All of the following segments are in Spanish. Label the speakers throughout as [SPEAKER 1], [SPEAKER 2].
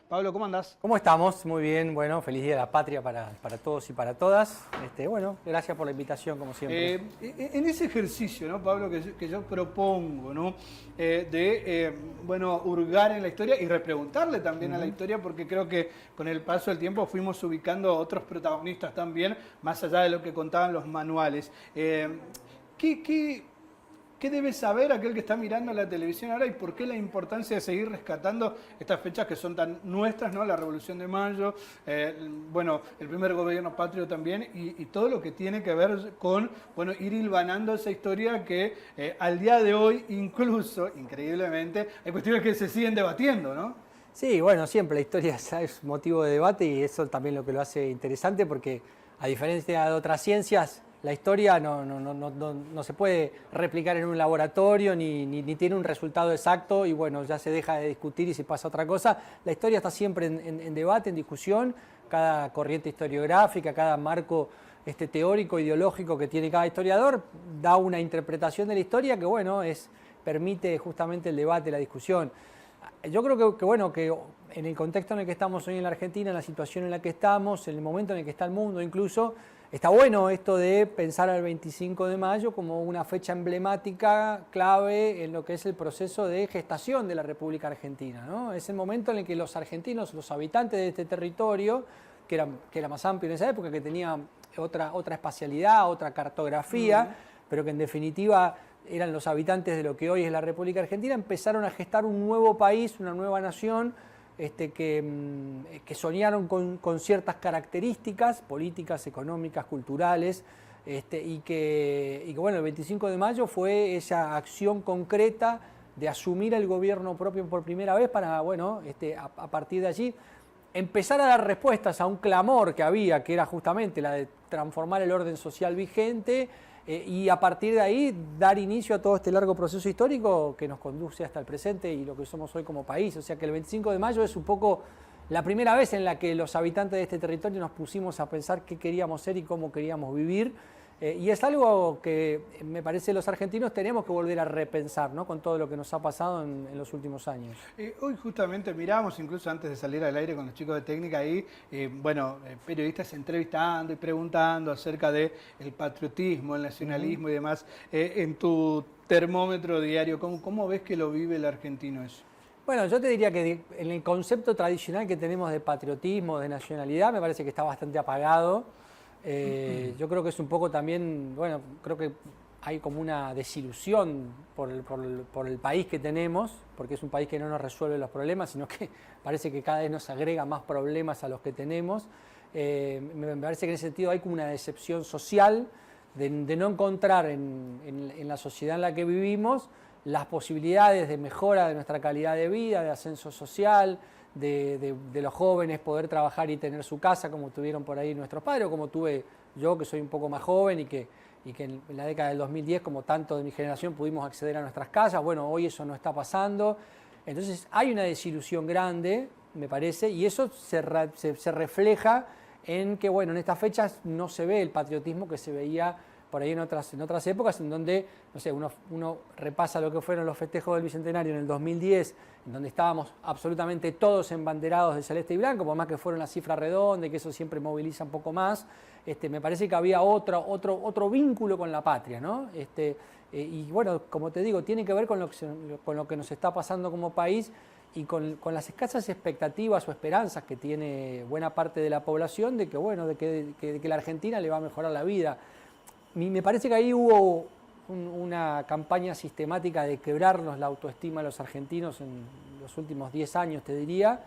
[SPEAKER 1] Pablo, ¿cómo andás?
[SPEAKER 2] ¿Cómo estamos? Muy bien, bueno, feliz Día de la Patria para todos y para todas. Bueno, gracias por la invitación, como siempre.
[SPEAKER 1] En ese ejercicio, ¿no, Pablo, que yo propongo, ¿no? Bueno, hurgar en la historia y repreguntarle también a la historia, porque creo que con el paso del tiempo fuimos ubicando a otros protagonistas también, más allá de lo que contaban los manuales. ¿Qué debe saber aquel que está mirando la televisión ahora y por qué la importancia de seguir rescatando estas fechas que son tan nuestras, ¿no? La Revolución de Mayo, bueno, el primer gobierno patrio también y todo lo que tiene que ver con, bueno, ir hilvanando esa historia que al día de hoy, incluso, increíblemente, hay cuestiones que se siguen debatiendo, ¿no?
[SPEAKER 2] Sí, bueno, siempre la historia es motivo de debate y eso también lo que lo hace interesante porque a diferencia de otras ciencias, la historia no se puede replicar en un laboratorio ni tiene un resultado exacto y bueno, ya se deja de discutir y se pasa a otra cosa. La historia está siempre en debate, en discusión, cada corriente historiográfica, cada marco teórico, ideológico que tiene cada historiador da una interpretación de la historia que bueno, permite justamente el debate, la discusión. Yo creo que en el contexto en el que estamos hoy en la Argentina, en la situación en la que estamos, en el momento en el que está el mundo incluso, está bueno esto de pensar al 25 de mayo como una fecha emblemática, clave en lo que es el proceso de gestación de la República Argentina, ¿no? Es el momento en el que los argentinos, los habitantes de este territorio, que era más amplio en esa época, que tenía otra espacialidad, otra cartografía, pero que en definitiva eran los habitantes de lo que hoy es la República Argentina, empezaron a gestar un nuevo país, una nueva nación, que soñaron con ciertas características políticas, económicas, culturales, y que bueno, el 25 de mayo fue esa acción concreta de asumir el gobierno propio por primera vez para, bueno, a partir de allí empezar a dar respuestas a un clamor que había, que era justamente la de transformar el orden social vigente, y a partir de ahí dar inicio a todo este largo proceso histórico que nos conduce hasta el presente y lo que somos hoy como país. O sea que el 25 de mayo es un poco la primera vez en la que los habitantes de este territorio nos pusimos a pensar qué queríamos ser y cómo queríamos vivir. Y es algo que me parece los argentinos tenemos que volver a repensar, ¿no? Con todo lo que nos ha pasado en los últimos años.
[SPEAKER 1] Hoy justamente miramos, incluso antes de salir al aire con los chicos de técnica ahí, bueno, periodistas entrevistando y preguntando acerca del patriotismo, el nacionalismo y demás. En tu termómetro diario, ¿cómo ves que lo vive el argentino eso?
[SPEAKER 2] Bueno, yo te diría que en el concepto tradicional que tenemos de patriotismo, de nacionalidad, me parece que está bastante apagado. Yo creo que es un poco también, bueno, creo que hay como una desilusión por el país que tenemos, porque es un país que no nos resuelve los problemas, sino que parece que cada vez nos agrega más problemas a los que tenemos. Me parece que en ese sentido hay como una decepción social de no encontrar en la sociedad en la que vivimos las posibilidades de mejora de nuestra calidad de vida, de ascenso social, de los jóvenes poder trabajar y tener su casa como tuvieron por ahí nuestros padres, o como tuve yo, que soy un poco más joven y que en la década del 2010, como tanto de mi generación, pudimos acceder a nuestras casas. Bueno, hoy eso no está pasando. Entonces hay una desilusión grande, me parece, y eso se refleja en que, bueno, en estas fechas no se ve el patriotismo que se veía por ahí en otras épocas, en donde, no sé, uno repasa lo que fueron los festejos del Bicentenario en el 2010, en donde estábamos absolutamente todos embanderados de celeste y blanco, por más que fuera una cifra redonda y que eso siempre moviliza un poco más. Me parece que había otro vínculo con la patria, ¿no? Y bueno, como te digo, tiene que ver con lo que nos está pasando como país y con las escasas expectativas o esperanzas que tiene buena parte de la población de que, bueno, de que la Argentina le va a mejorar la vida. Me parece que ahí hubo una campaña sistemática de quebrarnos la autoestima de los argentinos en los últimos 10 años, te diría.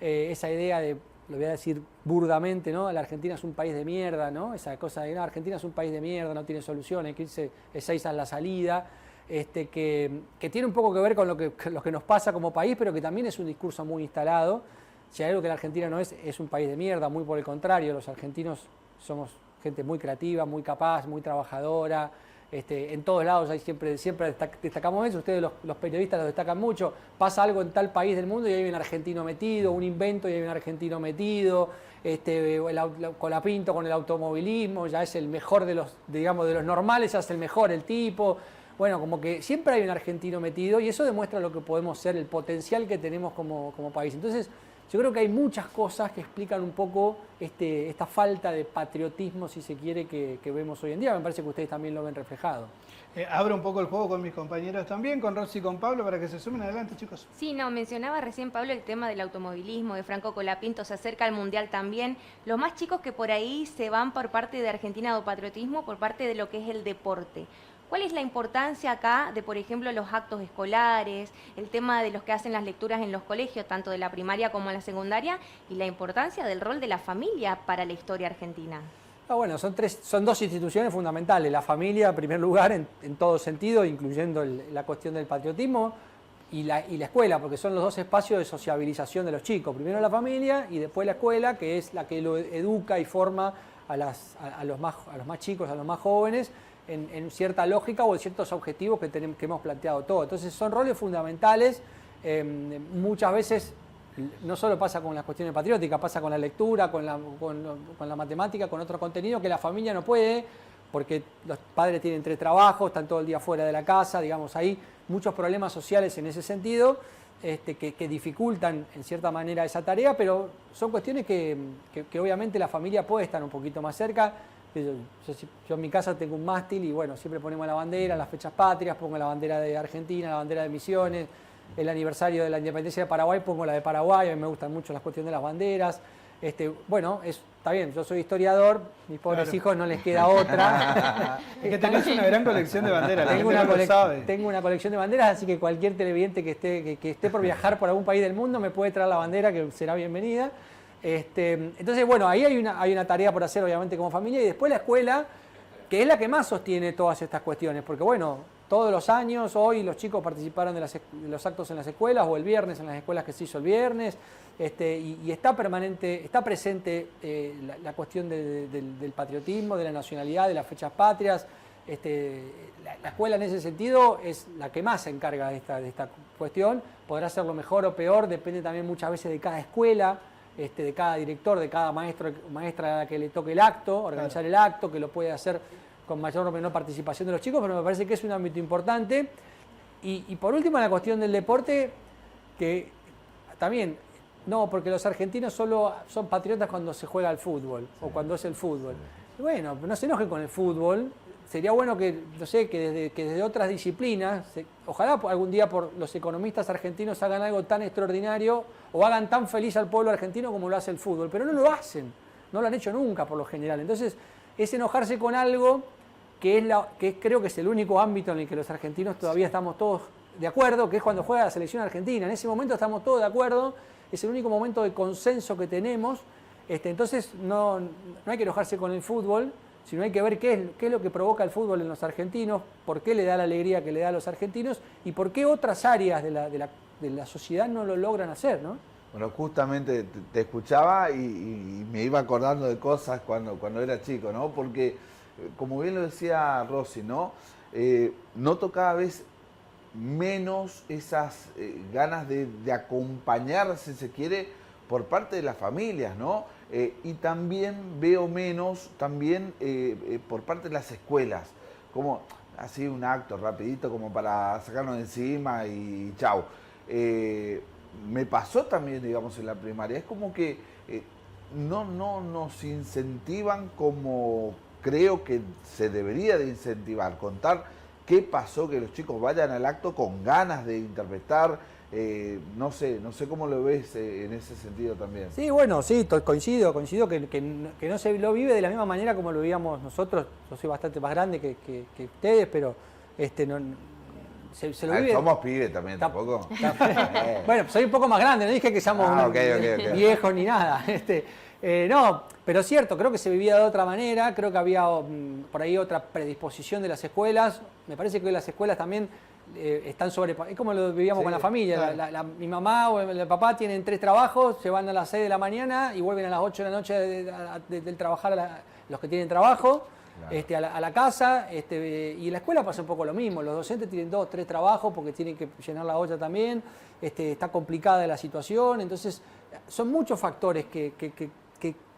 [SPEAKER 2] Esa idea de, lo voy a decir burdamente, ¿no? La Argentina es un país de mierda, ¿no? Esa cosa de, no, Argentina es un país de mierda, no tiene solución, hay que irse Ezeiza a la salida. Que tiene un poco que ver con lo que nos pasa como país, pero que también es un discurso muy instalado. Si hay algo que la Argentina no es un país de mierda, muy por el contrario, los argentinos somos gente muy creativa, muy capaz, muy trabajadora. En todos lados hay siempre destacamos eso, ustedes los periodistas lo destacan mucho. Pasa algo en tal país del mundo y hay un argentino metido, un invento y hay un argentino metido. Colapinto con el automovilismo, ya es el mejor de los normales, ya es el mejor el tipo. Bueno, como que siempre hay un argentino metido y eso demuestra lo que podemos ser, el potencial que tenemos como país. Entonces, Yo creo que hay muchas cosas que explican un poco esta falta de patriotismo, si se quiere, que vemos hoy en día. Me parece que ustedes también lo ven reflejado.
[SPEAKER 1] Abro un poco el juego con mis compañeros también, con Rosy y con Pablo, para que se sumen adelante, chicos.
[SPEAKER 3] Sí, no, mencionaba recién Pablo el tema del automovilismo, de Franco Colapinto, se acerca al Mundial también. Los más chicos que por ahí se van por parte de Argentina de patriotismo, por parte de lo que es el deporte. ¿Cuál es la importancia acá de, por ejemplo, los actos escolares, el tema de los que hacen las lecturas en los colegios, tanto de la primaria como de la secundaria, y la importancia del rol de la familia para la historia argentina?
[SPEAKER 2] Bueno, son dos instituciones fundamentales. La familia, en primer lugar, en todo sentido, incluyendo la cuestión del patriotismo, y la escuela, porque son los dos espacios de sociabilización de los chicos. Primero la familia y después la escuela, que es la que lo educa y forma a los más chicos, a los más jóvenes, en cierta lógica o en ciertos objetivos que hemos planteado todos. Entonces son roles fundamentales. Muchas veces no solo pasa con las cuestiones patrióticas, pasa con la lectura, con la matemática, con otro contenido que la familia no puede, porque los padres tienen 3 trabajos, están todo el día fuera de la casa, digamos, hay muchos problemas sociales en ese sentido que dificultan en cierta manera esa tarea, pero son cuestiones que obviamente la familia puede estar un poquito más cerca. Yo en mi casa tengo un mástil y bueno, siempre ponemos la bandera, las fechas patrias, pongo la bandera de Argentina, la bandera de Misiones, el aniversario de la independencia de Paraguay, pongo la de Paraguay, a mí me gustan mucho las cuestiones de las banderas. Bueno, está bien, yo soy historiador, mis pobres hijos no les queda otra.
[SPEAKER 1] Es que tenés una gran colección de banderas,
[SPEAKER 2] tengo una colección de banderas, así que cualquier televidente que esté por viajar por algún país del mundo me puede traer la bandera, que será bienvenida. Entonces, bueno, ahí hay una tarea por hacer, obviamente, como familia, y después la escuela, que es la que más sostiene todas estas cuestiones, porque bueno, todos los años, hoy los chicos participaron de los actos en las escuelas, o el viernes en las escuelas que se hizo el viernes, y está presente la cuestión del patriotismo, de la nacionalidad, de las fechas patrias. La escuela en ese sentido es la que más se encarga de esta cuestión. Podrá hacerlo mejor o peor, depende también muchas veces de cada escuela, de cada director, de cada maestro o maestra a la que le toque el acto, organizar el acto, que lo puede hacer con mayor o menor participación de los chicos, pero me parece que es un ámbito importante. Y por último, la cuestión del deporte, que también, no, porque los argentinos solo son patriotas cuando se juega al fútbol, o cuando es el fútbol. Bueno, no se enojen con el fútbol. Sería bueno que, no sé, que desde otras disciplinas, ojalá algún día los economistas argentinos hagan algo tan extraordinario o hagan tan feliz al pueblo argentino como lo hace el fútbol, pero no lo hacen, no lo han hecho nunca por lo general. Entonces, es enojarse con algo que creo que es el único ámbito en el que los argentinos todavía estamos todos de acuerdo, que es cuando juega la selección argentina. En ese momento estamos todos de acuerdo, es el único momento de consenso que tenemos. Entonces, no hay que enojarse con el fútbol, sino hay que ver qué es lo que provoca el fútbol en los argentinos, por qué le da la alegría que le da a los argentinos y por qué otras áreas de la sociedad no lo logran hacer, ¿no?
[SPEAKER 4] Bueno, justamente te escuchaba y me iba acordando de cosas cuando era chico, ¿no? Porque, como bien lo decía Rosy, ¿no? Noto cada vez menos esas ganas de acompañar, si se quiere, por parte de las familias, ¿no? Y también veo menos por parte de las escuelas, como así un acto rapidito como para sacarnos de encima y chau. Me pasó también, digamos, en la primaria, es como que no nos incentivan como creo que se debería de incentivar, contar qué pasó, que los chicos vayan al acto con ganas de interpretar. No sé cómo lo ves en ese sentido también.
[SPEAKER 2] Sí, bueno, sí, coincido que no se lo vive de la misma manera como lo vivíamos nosotros. Yo soy bastante más grande que ustedes, pero se lo vive.
[SPEAKER 4] Somos pibes también, tampoco.
[SPEAKER 2] Bueno, soy un poco más grande, no dije que seamos
[SPEAKER 4] okay.
[SPEAKER 2] viejos ni nada. No, pero es cierto, creo que se vivía de otra manera, creo que había por ahí otra predisposición de las escuelas. Me parece que hoy las escuelas también están es como lo vivíamos con la familia.
[SPEAKER 1] Claro.
[SPEAKER 2] Mi mamá o el papá tienen 3 trabajos, se van a las 6 de la mañana y vuelven a las 8 de la noche del trabajar los que tienen trabajo. Claro. A la casa, y en la escuela pasa un poco lo mismo. Los docentes tienen 2 o 3 trabajos porque tienen que llenar la olla también. Está complicada la situación. Entonces, son muchos factores que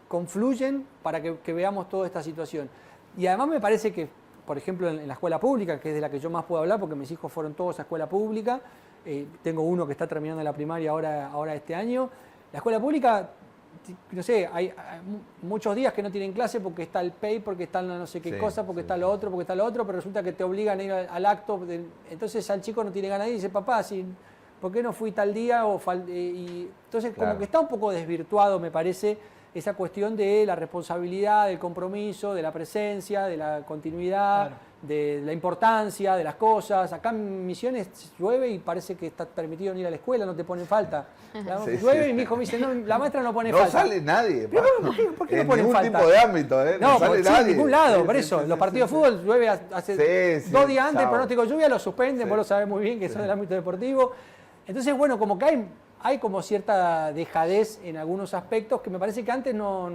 [SPEAKER 2] confluyen para que veamos toda esta situación. Y además me parece que, por ejemplo, en la escuela pública, que es de la que yo más puedo hablar porque mis hijos fueron todos a escuela pública, tengo uno que está terminando la primaria ahora este año, La escuela pública, no sé, hay muchos días que no tienen clase porque está el PEI, porque está no sé qué cosa, porque está lo otro, porque está lo otro, pero resulta que te obligan a ir al acto. Entonces al chico no tiene ganas de ir y dice, papá, ¿por qué no fui tal día? Y entonces como que está un poco desvirtuado, me parece, esa cuestión de la responsabilidad, del compromiso, de la presencia, de la continuidad, de la importancia de las cosas. Acá en Misiones llueve y parece que está permitido ir a la escuela, no te ponen falta. Llueve y mi hijo me dice, no, la maestra no pone falta.
[SPEAKER 4] No sale nadie.
[SPEAKER 2] ¿Por qué no ponen
[SPEAKER 4] ningún
[SPEAKER 2] falta?
[SPEAKER 4] tipo de ámbito, ¿eh? No sale nadie.
[SPEAKER 2] En ningún lado, por eso. Los partidos de fútbol llueve hace 2 días antes, el pronóstico de lluvia lo suspenden, vos lo sabés muy bien que son del ámbito deportivo. Entonces, bueno, como que hay como cierta dejadez en algunos aspectos que me parece que antes no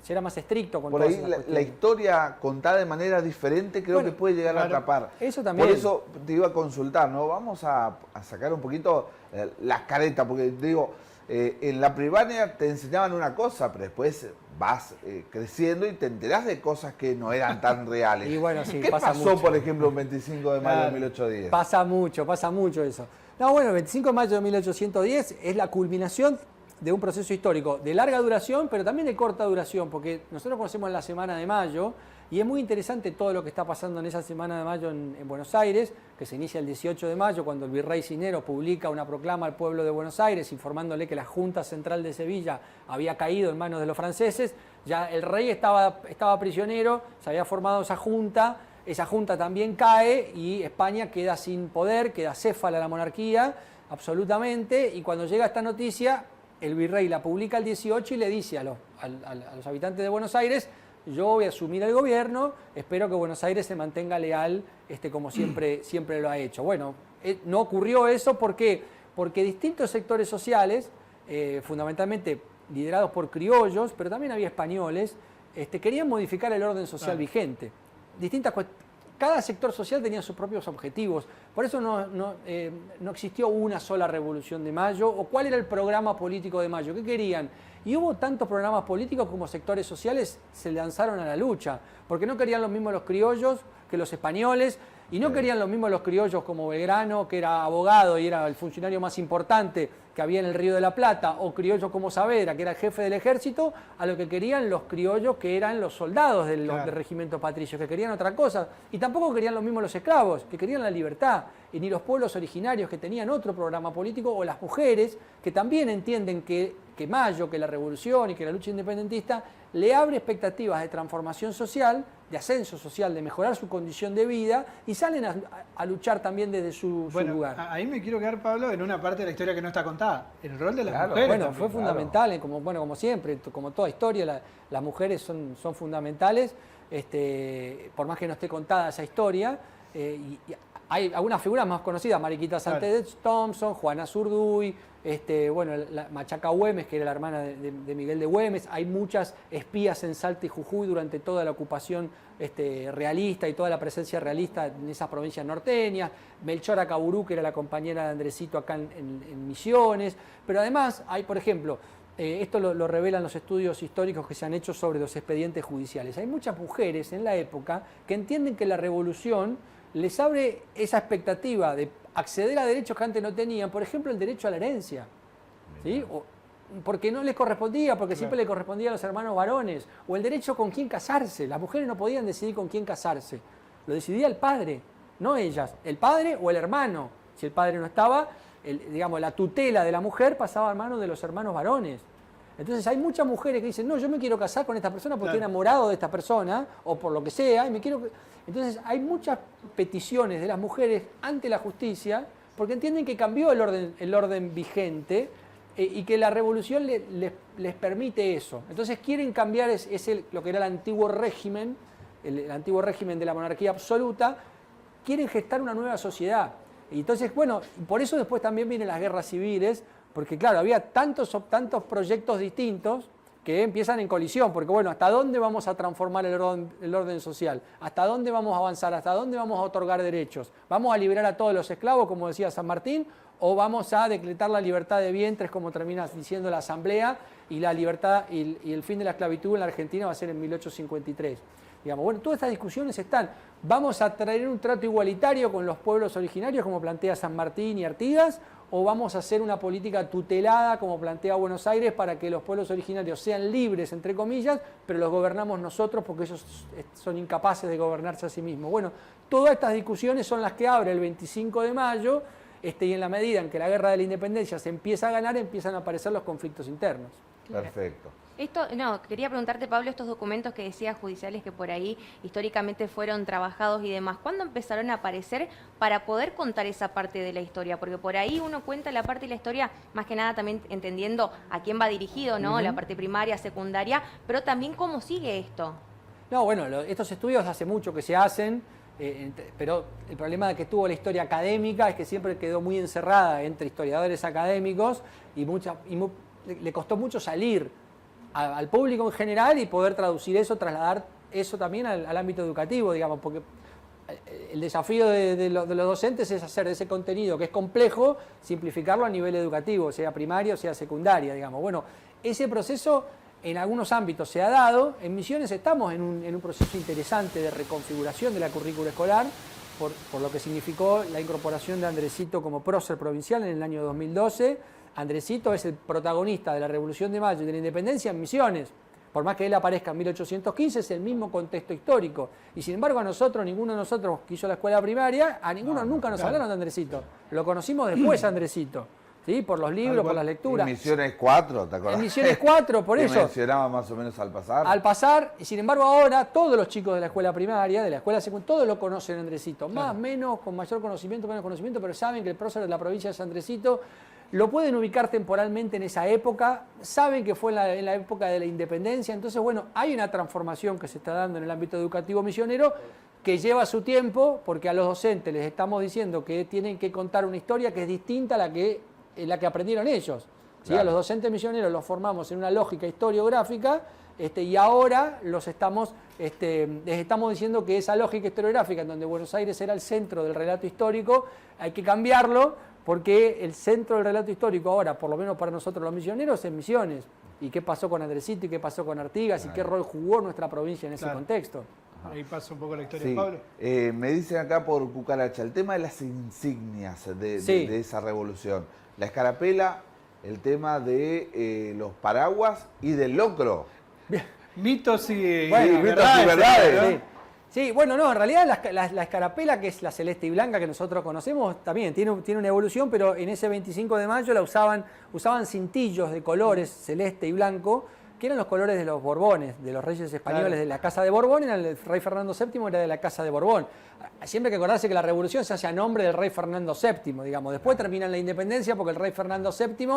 [SPEAKER 2] era más estricto con
[SPEAKER 4] por
[SPEAKER 2] todas
[SPEAKER 4] ahí
[SPEAKER 2] esas
[SPEAKER 4] la historia contada de manera diferente creo que puede llegar a atrapar.
[SPEAKER 2] Eso también.
[SPEAKER 4] Por eso te iba a consultar, ¿no? Vamos a sacar un poquito las caretas, porque digo, en la primaria te enseñaban una cosa, pero después vas creciendo y te enterás de cosas que no eran tan reales.
[SPEAKER 2] Y bueno, sí,
[SPEAKER 4] ¿Qué
[SPEAKER 2] pasa
[SPEAKER 4] pasó,
[SPEAKER 2] mucho.
[SPEAKER 4] por ejemplo, el 25 de mayo de 1810?
[SPEAKER 2] Pasa mucho eso. No, bueno, el 25 de mayo de 1810 es la culminación de un proceso histórico de larga duración, pero también de corta duración, porque nosotros conocemos la Semana de Mayo y es muy interesante todo lo que está pasando en esa Semana de Mayo en Buenos Aires, que se inicia el 18 de mayo, cuando el virrey Cisneros publica una proclama al pueblo de Buenos Aires informándole que la Junta Central de Sevilla había caído en manos de los franceses. Ya el rey estaba prisionero, se había formado esa junta también cae y España queda sin poder, queda céfala la monarquía, absolutamente, y cuando llega esta noticia, el virrey la publica el 18 y le dice a los habitantes de Buenos Aires, yo voy a asumir el gobierno, espero que Buenos Aires se mantenga leal como siempre lo ha hecho. Bueno, no ocurrió eso, ¿por qué? Porque distintos sectores sociales, fundamentalmente liderados por criollos, pero también había españoles, querían modificar el orden social vigente. Cada sector social tenía sus propios objetivos, por eso no existió una sola revolución de mayo, o cuál era el programa político de mayo, qué querían. Y hubo tantos programas políticos como sectores sociales se lanzaron a la lucha, porque no querían lo mismo los criollos que los españoles, y no querían lo mismo los criollos como Belgrano, que era abogado y era el funcionario más importante que había en el Río de la Plata, o criollos como Saavedra, que era el jefe del ejército, a lo que querían los criollos, que eran los soldados del regimiento patricio, que querían otra cosa. Y tampoco querían lo mismo los esclavos, que querían la libertad, y ni los pueblos originarios, que tenían otro programa político, o las mujeres, que también entienden que Mayo, que la revolución y que la lucha independentista le abre expectativas de transformación social, de ascenso social, de mejorar su condición de vida, y salen a luchar también desde su lugar.
[SPEAKER 1] Ahí me quiero quedar, Pablo, en una parte de la historia que no está contada, el rol de las mujeres.
[SPEAKER 2] Bueno, fue fundamental, como siempre, como toda historia, las mujeres son fundamentales, por más que no esté contada esa historia, y hay algunas figuras más conocidas, Mariquita Sánchez Thompson, Juana Zurduy, la Machaca Güemes, que era la hermana de Miguel de Güemes. Hay muchas espías en Salta y Jujuy durante toda la ocupación realista y toda la presencia realista en esas provincias norteñas. Melchora Caburú, que era la compañera de Andresito acá en Misiones. Pero además hay, por ejemplo, esto lo revelan los estudios históricos que se han hecho sobre los expedientes judiciales. Hay muchas mujeres en la época que entienden que la revolución les abre esa expectativa de acceder a derechos que antes no tenían, por ejemplo, el derecho a la herencia, ¿sí? Porque no les correspondía, porque siempre le correspondía a los hermanos varones, o el derecho con quién casarse. Las mujeres no podían decidir con quién casarse, lo decidía el padre, no ellas, el padre o el hermano. Si el padre no estaba, la tutela de la mujer pasaba a manos de los hermanos varones. Entonces hay muchas mujeres que dicen, no, yo me quiero casar con esta persona porque estoy enamorado de esta persona, o por lo que sea, y me quiero... Entonces hay muchas peticiones de las mujeres ante la justicia porque entienden que cambió el orden vigente y que la revolución les permite eso. Entonces quieren cambiar lo que era el antiguo régimen de la monarquía absoluta, quieren gestar una nueva sociedad. Y entonces, bueno, por eso después también vienen las guerras civiles, porque claro, había tantos proyectos distintos que empiezan en colisión, porque bueno, ¿hasta dónde vamos a transformar el orden social? ¿Hasta dónde vamos a avanzar? ¿Hasta dónde vamos a otorgar derechos? ¿Vamos a liberar a todos los esclavos, como decía San Martín? ¿O vamos a decretar la libertad de vientres, como termina diciendo la Asamblea, y la libertad y el fin de la esclavitud en la Argentina va a ser en 1853? Digamos, bueno, todas estas discusiones están. ¿Vamos a traer un trato igualitario con los pueblos originarios, como plantea San Martín y Artigas? o vamos a hacer una política tutelada, como plantea Buenos Aires, para que los pueblos originarios sean libres, entre comillas, pero los gobernamos nosotros porque ellos son incapaces de gobernarse a sí mismos. Bueno, todas estas discusiones son las que abre el 25 de mayo, y en la medida en que la guerra de la independencia se empieza a ganar, empiezan a aparecer los conflictos internos.
[SPEAKER 4] Perfecto.
[SPEAKER 3] Quería preguntarte, Pablo, estos documentos que decías judiciales que por ahí históricamente fueron trabajados y demás, ¿cuándo empezaron a aparecer para poder contar esa parte de la historia? Porque por ahí uno cuenta la parte de la historia, más que nada también entendiendo a quién va dirigido, ¿no? La parte primaria, secundaria, pero también cómo sigue esto.
[SPEAKER 2] No, bueno, estos estudios hace mucho que se hacen, pero el problema que tuvo la historia académica es que siempre quedó muy encerrada entre historiadores académicos y le costó mucho salir al público en general y poder traducir eso, trasladar eso también al ámbito educativo, digamos, porque el desafío de los docentes es hacer de ese contenido que es complejo, simplificarlo a nivel educativo, sea primario, sea secundaria, digamos. Bueno, ese proceso en algunos ámbitos se ha dado. En Misiones estamos en un proceso interesante de reconfiguración de la currícula escolar, por lo que significó la incorporación de Andresito como prócer provincial en el año 2012. Andresito es el protagonista de la Revolución de Mayo y de la Independencia en Misiones. Por más que él aparezca en 1815, es el mismo contexto histórico. Y sin embargo, ninguno de nosotros que hizo la escuela primaria, nunca nos hablaron de Andresito. Lo conocimos después, Andresito. ¿Sí? Por los libros, por las lecturas.
[SPEAKER 4] En Misiones 4, ¿te acordás?
[SPEAKER 2] En Misiones 4, por eso.
[SPEAKER 4] Mencionaba más o menos al pasar.
[SPEAKER 2] Al pasar, y sin embargo ahora todos los chicos de la escuela primaria, de la escuela secundaria, todos lo conocen a Andresito. Más, menos, con mayor conocimiento, menos conocimiento, pero saben que el prócer de la provincia es Andresito. Lo pueden ubicar temporalmente en esa época, saben que fue en la época de la independencia. Entonces, bueno, hay una transformación que se está dando en el ámbito educativo misionero que lleva su tiempo, porque a los docentes les estamos diciendo que tienen que contar una historia que es distinta a la que aprendieron ellos. ¿Sí? Claro. A los docentes misioneros los formamos en una lógica historiográfica, y ahora les estamos diciendo que esa lógica historiográfica, en donde Buenos Aires era el centro del relato histórico, hay que cambiarlo, porque el centro del relato histórico ahora, por lo menos para nosotros los misioneros, es Misiones. ¿Y qué pasó con Andresito y qué pasó con Artigas? Claro. ¿Y qué rol jugó nuestra provincia en ese contexto?
[SPEAKER 1] Ahí pasa un poco la historia de Pablo.
[SPEAKER 4] Me dicen acá por Cucaracha, el tema de las insignias de esa revolución. La escarapela, el tema de los paraguas y del locro.
[SPEAKER 1] Mitos y
[SPEAKER 4] verdades.
[SPEAKER 2] Sí, bueno, no, en realidad la escarapela, que es la celeste y blanca que nosotros conocemos, también tiene una evolución, pero en ese 25 de mayo la usaban cintillos de colores celeste y blanco, que eran los colores de los Borbones, de los reyes españoles de la Casa de Borbón. El rey Fernando VII era de la Casa de Borbón. Siempre hay que acordarse que la revolución se hace a nombre del rey Fernando VII, digamos. Después termina en la independencia porque el rey Fernando VII,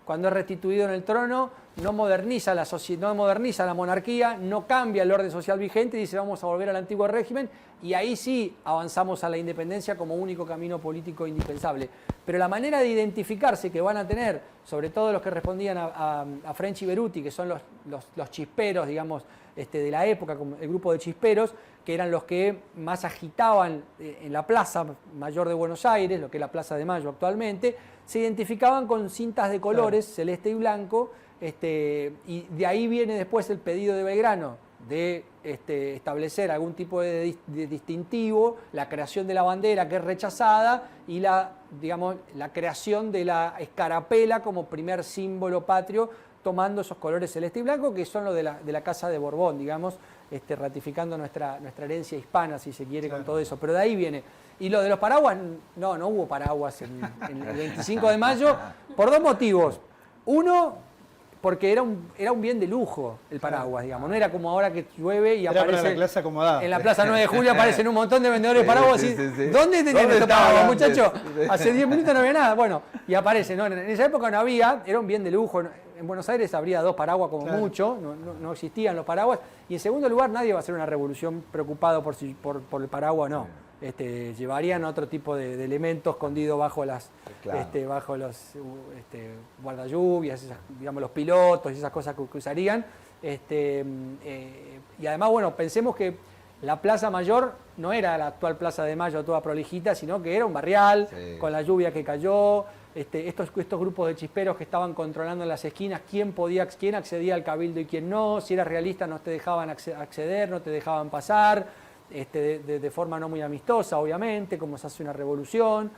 [SPEAKER 2] cuando es restituido en el trono, no moderniza la monarquía, no cambia el orden social vigente y dice vamos a volver al antiguo régimen, y ahí sí avanzamos a la independencia como único camino político indispensable. Pero la manera de identificarse que van a tener, sobre todo los que respondían a French y Beruti, que son los chisperos, digamos, de la época, como el grupo de chisperos, que eran los que más agitaban en la Plaza Mayor de Buenos Aires, lo que es la Plaza de Mayo actualmente, se identificaban con cintas de colores, celeste y blanco, y de ahí viene después el pedido de Belgrano de establecer algún tipo de distintivo, la creación de la bandera que es rechazada y la creación de la escarapela como primer símbolo patrio, tomando esos colores celeste y blanco que son los de la Casa de Borbón, digamos, ratificando nuestra herencia hispana, si se quiere, con todo eso. Pero de ahí viene. Y lo de los paraguas, no hubo paraguas en el 25 de mayo, por dos motivos. Uno, porque era un bien de lujo el paraguas, digamos. No era como ahora que llueve y
[SPEAKER 1] era
[SPEAKER 2] aparece...
[SPEAKER 1] Para la clase acomodada.
[SPEAKER 2] En la Plaza 9 de Julio aparecen un montón de vendedores de paraguas. Sí. ¿Dónde tenían estos paraguas, muchachos? Hace 10 minutos no había nada. Bueno, y aparece, ¿no? En esa época no había, era un bien de lujo. En Buenos Aires habría 2 paraguas como mucho, no existían los paraguas. Y en segundo lugar, nadie va a hacer una revolución preocupado por el paraguas, no. Llevarían otro tipo de elementos escondidos bajo los guardalluvias, digamos, los pilotos y esas cosas que usarían. Y además, bueno, pensemos que la Plaza Mayor no era la actual Plaza de Mayo toda prolijita, sino que era un barrial con la lluvia que cayó. Estos grupos de chisperos que estaban controlando en las esquinas quién accedía al cabildo y quién no, si eras realista no te dejaban acceder, no te dejaban pasar, de forma no muy amistosa, obviamente, como se hace una revolución.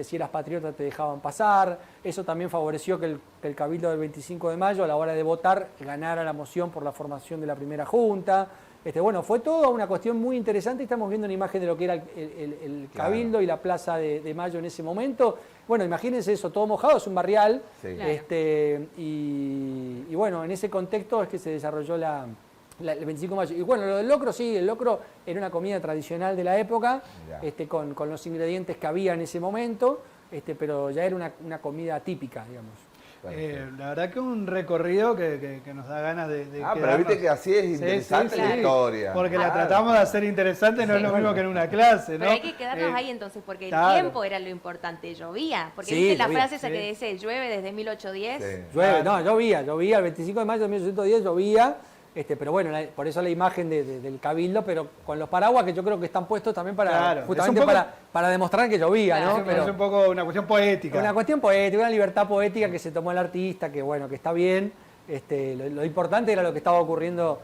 [SPEAKER 2] si eras patriota te dejaban pasar. Eso también favoreció que el Cabildo del 25 de mayo, a la hora de votar, ganara la moción por la formación de la primera junta. Bueno, fue toda una cuestión muy interesante. Estamos viendo una imagen de lo que era el Cabildo, claro, y la Plaza de Mayo en ese momento. Bueno, imagínense eso, todo mojado, es un barrial. Sí. Claro. Y bueno, en ese contexto es que se desarrolló el 25 de mayo. Y bueno, lo del locro, sí, el locro era una comida tradicional de la época, con los ingredientes que había en ese momento, pero ya era una comida típica, digamos.
[SPEAKER 1] La verdad que un recorrido que nos da ganas de
[SPEAKER 4] pero viste que así es interesante, sí, la historia.
[SPEAKER 1] Porque la tratamos de hacer interesante, no es lo mismo que en una clase, ¿no?
[SPEAKER 3] Pero hay que quedarnos ahí entonces, porque el tiempo era lo importante, llovía. Porque viste la frase esa que dice, llueve desde 1810.
[SPEAKER 2] Sí. Llueve, no, llovía, el 25 de mayo de 1810 llovía. Pero bueno, por eso la imagen del Cabildo, pero con los paraguas que yo creo que están puestos también justamente para demostrar que llovía, ¿no?
[SPEAKER 1] Pero es un poco una cuestión poética.
[SPEAKER 2] Una cuestión poética, una libertad poética que se tomó el artista, que bueno, que está bien. Lo importante era lo que estaba ocurriendo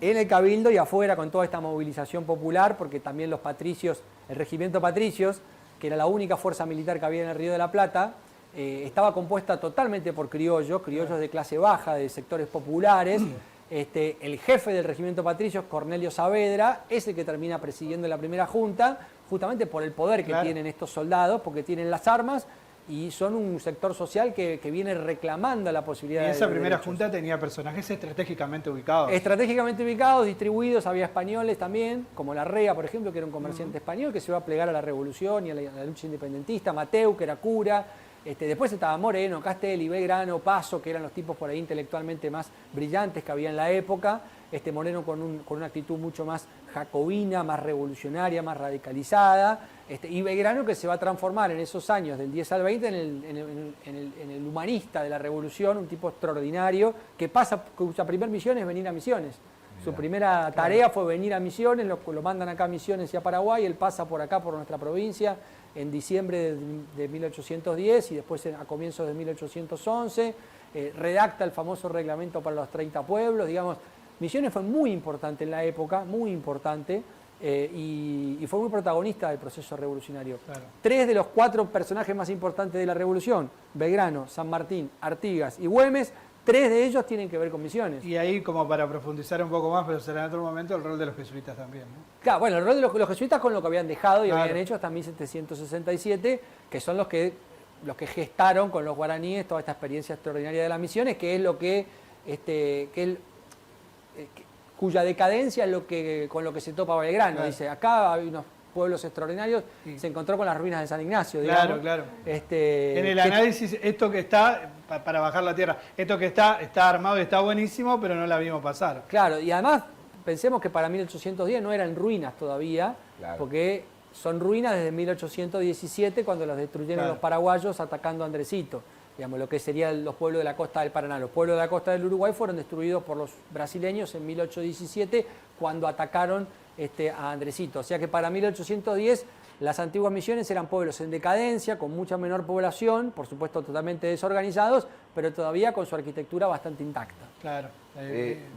[SPEAKER 2] en el Cabildo y afuera con toda esta movilización popular, porque también los patricios, el regimiento patricios, que era la única fuerza militar que había en el Río de la Plata, estaba compuesta totalmente por criollos de clase baja, de sectores populares. El jefe del regimiento patricios, Cornelio Saavedra, es el que termina presidiendo la primera junta, justamente por el poder que tienen estos soldados, porque tienen las armas y son un sector social que viene reclamando la posibilidad de...
[SPEAKER 1] Y esa primera junta tenía personajes estratégicamente ubicados.
[SPEAKER 2] Estratégicamente ubicados, distribuidos, había españoles también, como Larrea, por ejemplo, que era un comerciante español que se iba a plegar a la revolución y a la lucha independentista, Mateu, que era cura. Después estaba Moreno, Castelli, Belgrano, Paso, que eran los tipos por ahí intelectualmente más brillantes que había en la época. Moreno con una actitud mucho más jacobina, más revolucionaria, más radicalizada. Y Belgrano, que se va a transformar en esos años, del 10 al 20, en el humanista de la revolución, un tipo extraordinario, cuya primera misión es venir a Misiones. Su primera tarea fue venir a Misiones, lo mandan acá a Misiones y a Paraguay, él pasa por acá, por nuestra provincia, en diciembre de 1810 y después a comienzos de 1811, redacta el famoso reglamento para los 30 pueblos, digamos. Misiones fue muy importante en la época, muy importante, y fue muy protagonista del proceso revolucionario. Claro. 3 de los 4 personajes más importantes de la revolución, Belgrano, San Martín, Artigas y Güemes, 3 de ellos tienen que ver con Misiones.
[SPEAKER 1] Y ahí, como para profundizar un poco más, pero será en otro momento, el rol de los jesuitas también, ¿no?
[SPEAKER 2] Claro, bueno, el rol de los jesuitas con lo que habían dejado y habían hecho hasta 1767, que son los que gestaron con los guaraníes toda esta experiencia extraordinaria de las misiones, que es lo cuya decadencia es con lo que se topa Belgrano. Claro. Dice, acá hay unos pueblos extraordinarios, se encontró con las ruinas de San Ignacio, digamos.
[SPEAKER 1] Claro. En el análisis, esto que está, para bajar la tierra, esto que está armado y está buenísimo, pero no la vimos pasar.
[SPEAKER 2] Claro, y además pensemos que para 1810 no eran ruinas todavía, porque son ruinas desde 1817, cuando los destruyeron los paraguayos atacando a Andresito. Digamos, lo que serían los pueblos de la costa del Paraná. Los pueblos de la costa del Uruguay fueron destruidos por los brasileños en 1817, cuando atacaron a Andresito. O sea que para 1810 las antiguas misiones eran pueblos en decadencia, con mucha menor población, por supuesto totalmente desorganizados, pero todavía con su arquitectura bastante intacta.
[SPEAKER 1] Claro.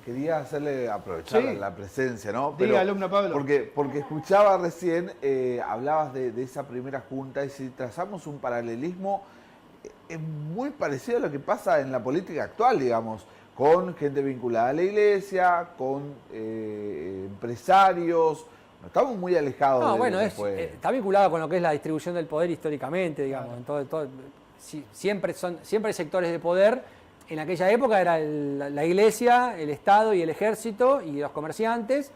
[SPEAKER 4] Quería aprovechar la presencia, ¿no?
[SPEAKER 1] Diga, alumno Pablo.
[SPEAKER 4] Porque escuchaba recién, hablabas de esa primera junta, y si trazamos un paralelismo, es muy parecido a lo que pasa en la política actual, digamos, con gente vinculada a la iglesia, con empresarios. Estamos muy alejados
[SPEAKER 2] de lo que fue. Está vinculado con lo que es la distribución del poder históricamente, digamos. Siempre hay sectores de poder. En aquella época era la iglesia, el Estado y el ejército y los comerciantes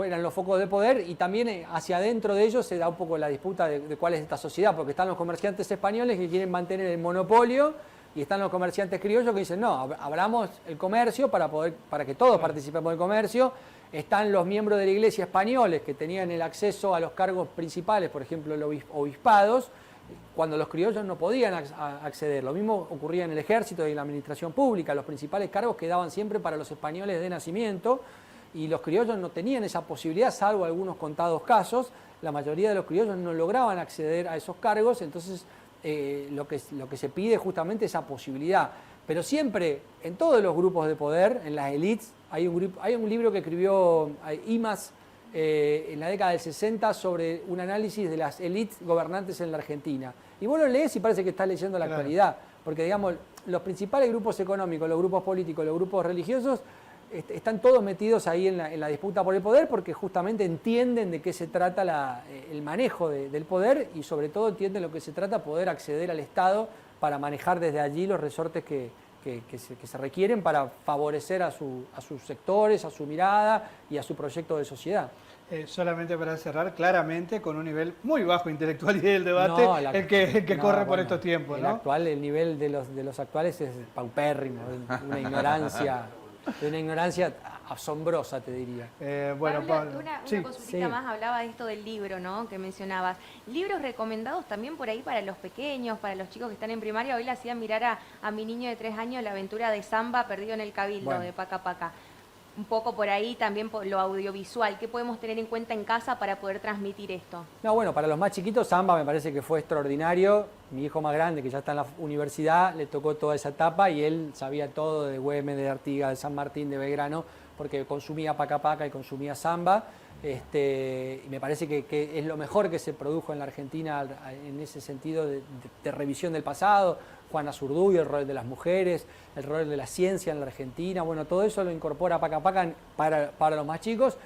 [SPEAKER 2] eran los focos de poder, y también hacia adentro de ellos se da un poco la disputa de cuál es esta sociedad, porque están los comerciantes españoles que quieren mantener el monopolio y están los comerciantes criollos que dicen, no, abramos el comercio para que todos participemos del comercio. Están los miembros de la iglesia españoles que tenían el acceso a los cargos principales, por ejemplo, los obispados, cuando los criollos no podían acceder. Lo mismo ocurría en el ejército y en la administración pública. Los principales cargos quedaban siempre para los españoles de nacimiento, y los criollos no tenían esa posibilidad, salvo algunos contados casos. La mayoría de los criollos no lograban acceder a esos cargos, entonces lo que se pide es justamente esa posibilidad. Pero siempre, en todos los grupos de poder, en las élites, hay un libro que escribió Imaz en la década del 60 sobre un análisis de las élites gobernantes en la Argentina. Y vos lo lees y parece que estás leyendo la actualidad, porque digamos, los principales grupos económicos, los grupos políticos, los grupos religiosos, están todos metidos ahí en la disputa por el poder porque justamente entienden de qué se trata el manejo del poder y sobre todo entienden lo que se trata poder acceder al Estado para manejar desde allí los resortes que se requieren para favorecer a sus sectores, a su mirada y a su proyecto de sociedad.
[SPEAKER 1] Solamente para cerrar, claramente con un nivel muy bajo intelectual y del debate, el que corre por estos tiempos.
[SPEAKER 2] El nivel de los actuales es paupérrimo, una ignorancia asombrosa, te diría.
[SPEAKER 1] Bueno, Pablo,
[SPEAKER 3] una consultita más, hablaba de esto del libro, ¿no? Que mencionabas. Libros recomendados también por ahí para los pequeños, para los chicos que están en primaria. Hoy le hacía mirar a mi niño de 3 años La aventura de Samba perdido en el Cabildo, de Paca Paca. Un poco por ahí también por lo audiovisual. ¿Qué podemos tener en cuenta en casa para poder transmitir esto?
[SPEAKER 2] No, bueno, para los más chiquitos, Samba me parece que fue extraordinario. Mi hijo más grande, que ya está en la universidad, le tocó toda esa etapa y él sabía todo de Güemes, de Artigas, de San Martín, de Belgrano, porque consumía Paca Paca y consumía Samba. Y me parece que es lo mejor que se produjo en la Argentina en ese sentido de revisión del pasado. Juana Zurduy, el rol de las mujeres, el rol de la ciencia en la Argentina, bueno, todo eso lo incorpora Paca Paca para los más chicos.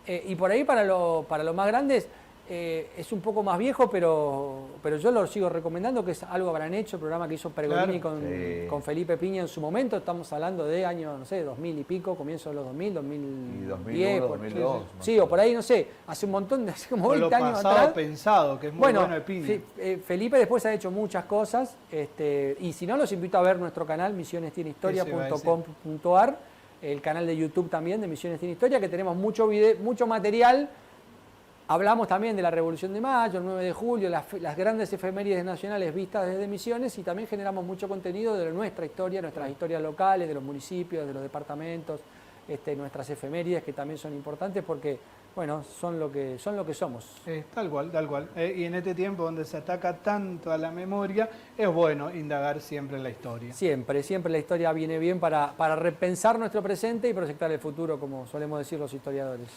[SPEAKER 2] Y por ahí para los más grandes es un poco más viejo, pero yo lo sigo recomendando, que es Algo habrán hecho, el programa que hizo Pergolini con Felipe Piña en su momento. Estamos hablando de años, no sé, 2000 y pico, comienzo de los 2000, 2010.
[SPEAKER 4] 2002.
[SPEAKER 2] Sí, o por ahí, no sé, hace un montón, hace como 20 años
[SPEAKER 1] atrás. Pensado, que es muy bueno de Piña.
[SPEAKER 2] Felipe después ha hecho muchas cosas, y si no, los invito a ver nuestro canal, misionestienehistoria.com.ar, el canal de YouTube también de Misiones Tiene Historia, que tenemos mucho material. Hablamos también de la Revolución de Mayo, el 9 de julio, las grandes efemérides nacionales vistas desde Misiones, y también generamos mucho contenido de nuestra historia, nuestras historias locales, de los municipios, de los departamentos, nuestras efemérides, que también son importantes porque, bueno, son lo que somos.
[SPEAKER 1] Tal cual, tal cual. Y en este tiempo donde se ataca tanto a la memoria, es bueno indagar siempre en la historia.
[SPEAKER 2] Siempre la historia viene bien para repensar nuestro presente y proyectar el futuro, como solemos decir los historiadores.